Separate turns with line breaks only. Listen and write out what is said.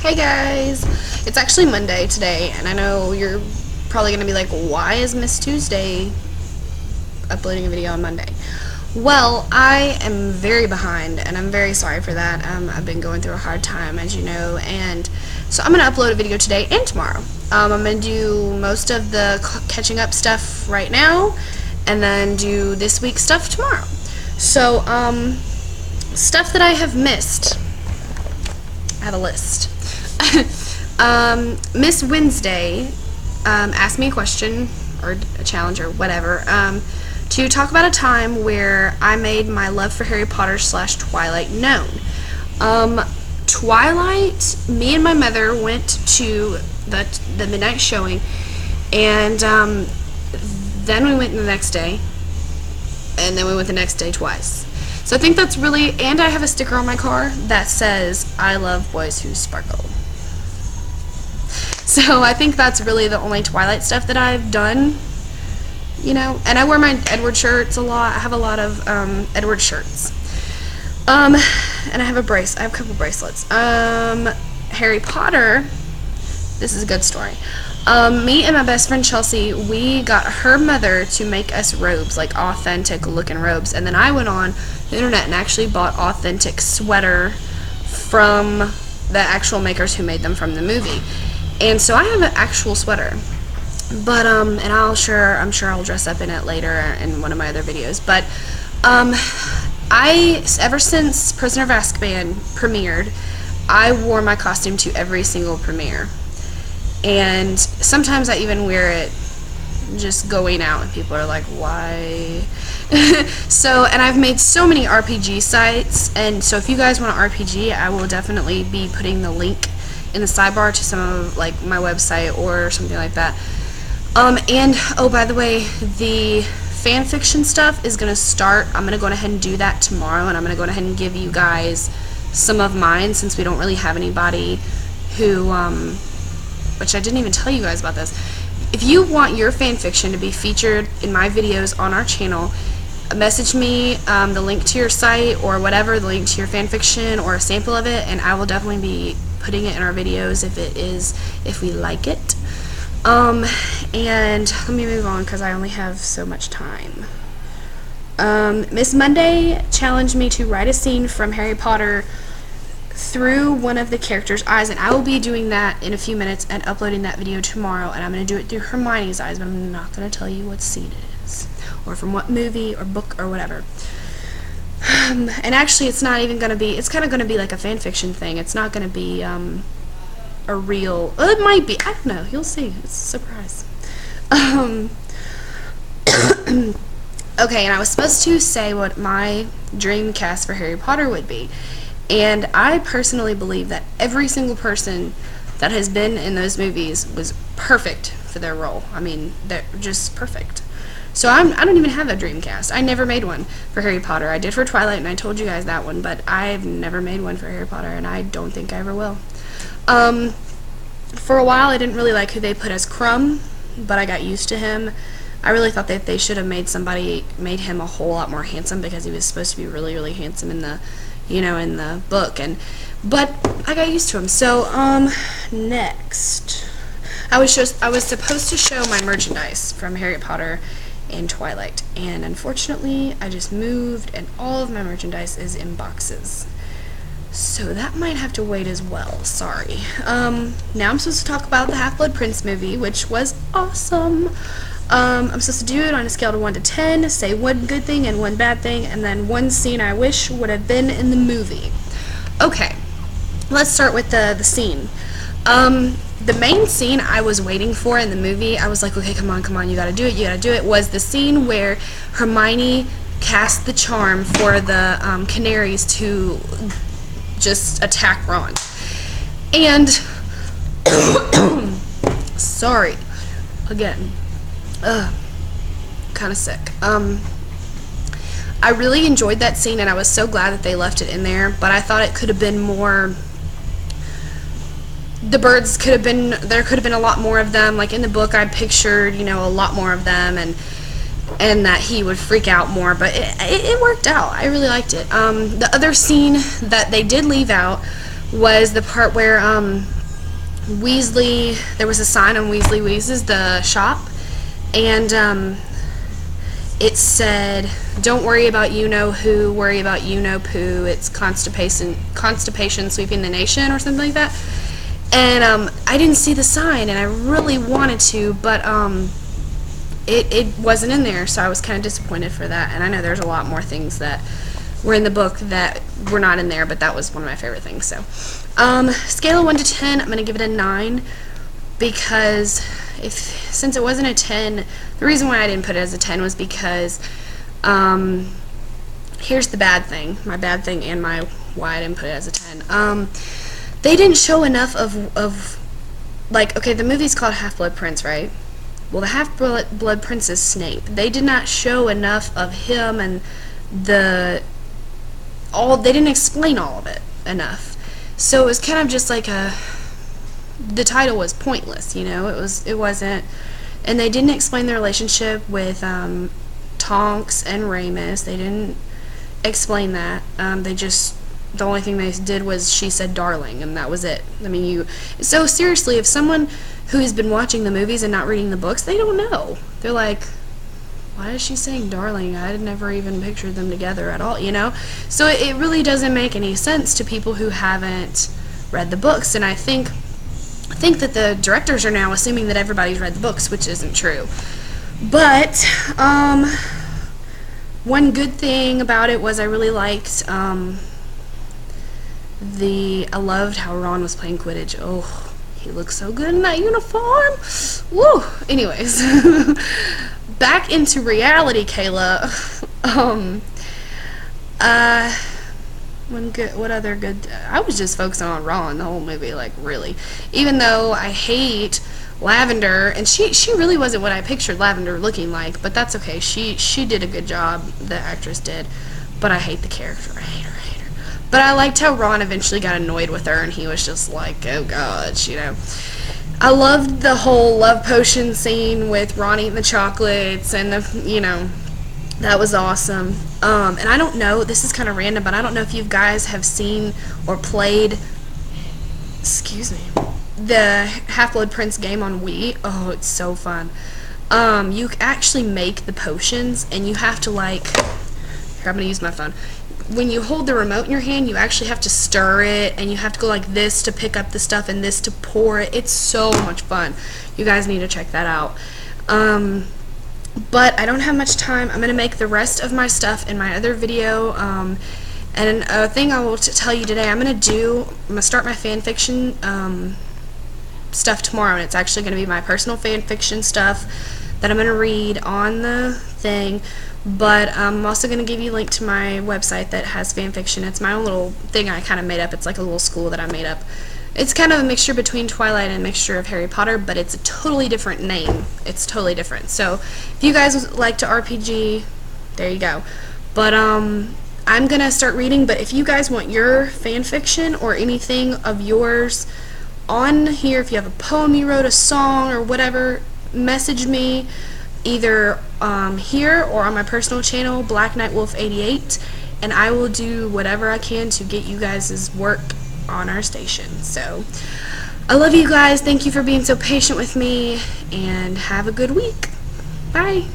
Hey guys! It's actually Monday today, and I know you're probably going to be like, why is Miss Tuesday uploading a video on Monday? Well, I am very behind, and I'm very sorry for that. I've been going through a hard time, as you know, and so I'm going to upload a video today and tomorrow. I'm going to do most of the catching up stuff right now, and then do this week's stuff tomorrow. So, stuff that I have missed. I have a list. Miss Wednesday asked me a question, or a challenge, or whatever, to talk about a time where I made my love for Harry Potter / Twilight known. Twilight, me and my mother went to the midnight showing, and then we went the next day, and then we went the next day twice. So I think that's really, and I have a sticker on my car that says, I love boys who sparkle. So I think that's really the only Twilight stuff that I've done, you know, and I wear my Edward shirts a lot. I have a lot of Edward shirts. And I have a couple bracelets. Harry Potter, this is a good story. Me and my best friend Chelsea, we got her mother to make us robes, like authentic looking robes, and then I went on the internet and actually bought authentic sweater from the actual makers who made them from the movie. And so I have an actual sweater, but and I'm sure I'll dress up in it later in one of my other videos. But ever since Prisoner of Azkaban premiered, I wore my costume to every single premiere. And sometimes I even wear it just going out, and people are like, why? So, and I've made so many RPG sites, and so if you guys want an RPG, I will definitely be putting the link in the sidebar to some of, like, my website or something like that. And, oh, by the way, the fan fiction stuff is going to start. I'm going to go ahead and do that tomorrow, and I'm going to go ahead and give you guys some of mine, since we don't really have anybody who, which I didn't even tell you guys about this. If you want your fan fiction to be featured in my videos on our channel, message me the link to your site or whatever, the link to your fan fiction or a sample of it, and I will definitely be putting it in our videos if we like it. And let me move on because I only have so much time. Miss Monday challenged me to write a scene from Harry Potter through one of the characters' eyes, and I will be doing that in a few minutes and uploading that video tomorrow, and I'm going to do it through Hermione's eyes, but I'm not going to tell you what scene it is, or from what movie or book or whatever. And actually, it's not even going to be, it's kind of going to be like a fan fiction thing. It's not going to be a real, well, it might be, I don't know, you'll see, it's a surprise. Okay, and I was supposed to say what my dream cast for Harry Potter would be. And I personally believe that every single person that has been in those movies was perfect for their role. I mean, they're just perfect. So I don't even have a dream cast. I never made one for Harry Potter. I did for Twilight, and I told you guys that one, but I've never made one for Harry Potter, and I don't think I ever will. For a while, I didn't really like who they put as Krum, but I got used to him. I really thought that they should have made him a whole lot more handsome, because he was supposed to be really, really handsome in the, you know, in the book, but I got used to him. So, next, I was supposed to show my merchandise from Harry Potter and Twilight, and unfortunately, I just moved, and all of my merchandise is in boxes. So that might have to wait as well. Sorry. Now I'm supposed to talk about the Half-Blood Prince movie, which was awesome. I'm supposed to do it on a scale of 1 to 10, say one good thing and one bad thing, and then one scene I wish would have been in the movie. Okay, let's start with the scene. The main scene I was waiting for in the movie, I was like, okay, come on, you gotta do it, was the scene where Hermione cast the charm for the Canaries to just attack Ron. And, sorry, again. Kind of sick. I really enjoyed that scene, and I was so glad that they left it in there, but I thought it could have been more, there could have been a lot more of them. Like in the book, I pictured, you know, a lot more of them, and that he would freak out more, but it worked out. I really liked it. The other scene that they did leave out was the part where Weasley, there was a sign on Weasley Weeze's, the shop, and it said, "Don't worry about you-know-who, worry about you-know-poo, it's constipation sweeping the nation," or something like that. And I didn't see the sign, and I really wanted to, but it wasn't in there, so I was kind of disappointed for that. And I know there's a lot more things that were in the book that were not in there, but that was one of my favorite things. So scale of 1 to 10, I'm going to give it a 9, because since it wasn't a 10, the reason why I didn't put it as a 10 was because here's the bad thing, my bad thing, and why I didn't put it as a 10. They didn't show enough of like, okay, the movie's called Half-Blood Prince, right? Well, the Half-Blood Prince is Snape. They did not show enough of him, and they didn't explain all of it enough. So it was kind of just like the title was pointless, it wasn't, and they didn't explain the relationship with Tonks and Remus. They didn't explain that. The only thing they did was she said darling, and that was it. I mean, so seriously, if someone who has been watching the movies and not reading the books, they don't know. They're like, why is she saying darling? I had never even pictured them together at all, So it really doesn't make any sense to people who haven't read the books, and I think that the directors are now assuming that everybody's read the books, which isn't true. But one good thing about it was I really liked I loved how Ron was playing Quidditch. Oh, he looked so good in that uniform. Woo! Anyways, back into reality, Kayla. What other good? I was just focusing on Ron the whole movie, like, really. Even though I hate Lavender, and she really wasn't what I pictured Lavender looking like, but that's okay. She did a good job, the actress did. But I hate the character. I hate her. But I liked how Ron eventually got annoyed with her, and he was just like, oh god, I loved the whole love potion scene with Ron eating the chocolates, and that was awesome. And I don't know, this is kind of random, but I don't know if you guys have seen or played, the Half-Blood Prince game on Wii. Oh, it's so fun. You actually make the potions, and you have to, like, here, I'm going to use my phone. When you hold the remote in your hand, you actually have to stir it, and you have to go like this to pick up the stuff and this to pour it. It's so much fun. You guys need to check that out. But I don't have much time. I'm going to make the rest of my stuff in my other video. And a thing I will tell you today, I'm going to start my fan fiction stuff tomorrow, and it's actually going to be my personal fan fiction stuff that I'm going to read on the thing. But I'm also going to give you a link to my website that has fan fiction. It's my own little thing I kind of made up. It's like a little school that I made up. It's kind of a mixture between Twilight and a mixture of Harry Potter, but it's a totally different name. It's totally different. So if you guys like to RPG, there you go. But I'm going to start reading, but if you guys want your fan fiction or anything of yours on here, if you have a poem you wrote, a song, or whatever, message me either here or on my personal channel, Black Knight Wolf 88, and I will do whatever I can to get you guys' work on our station. So I love you guys. Thank you for being so patient with me, and have a good week. Bye.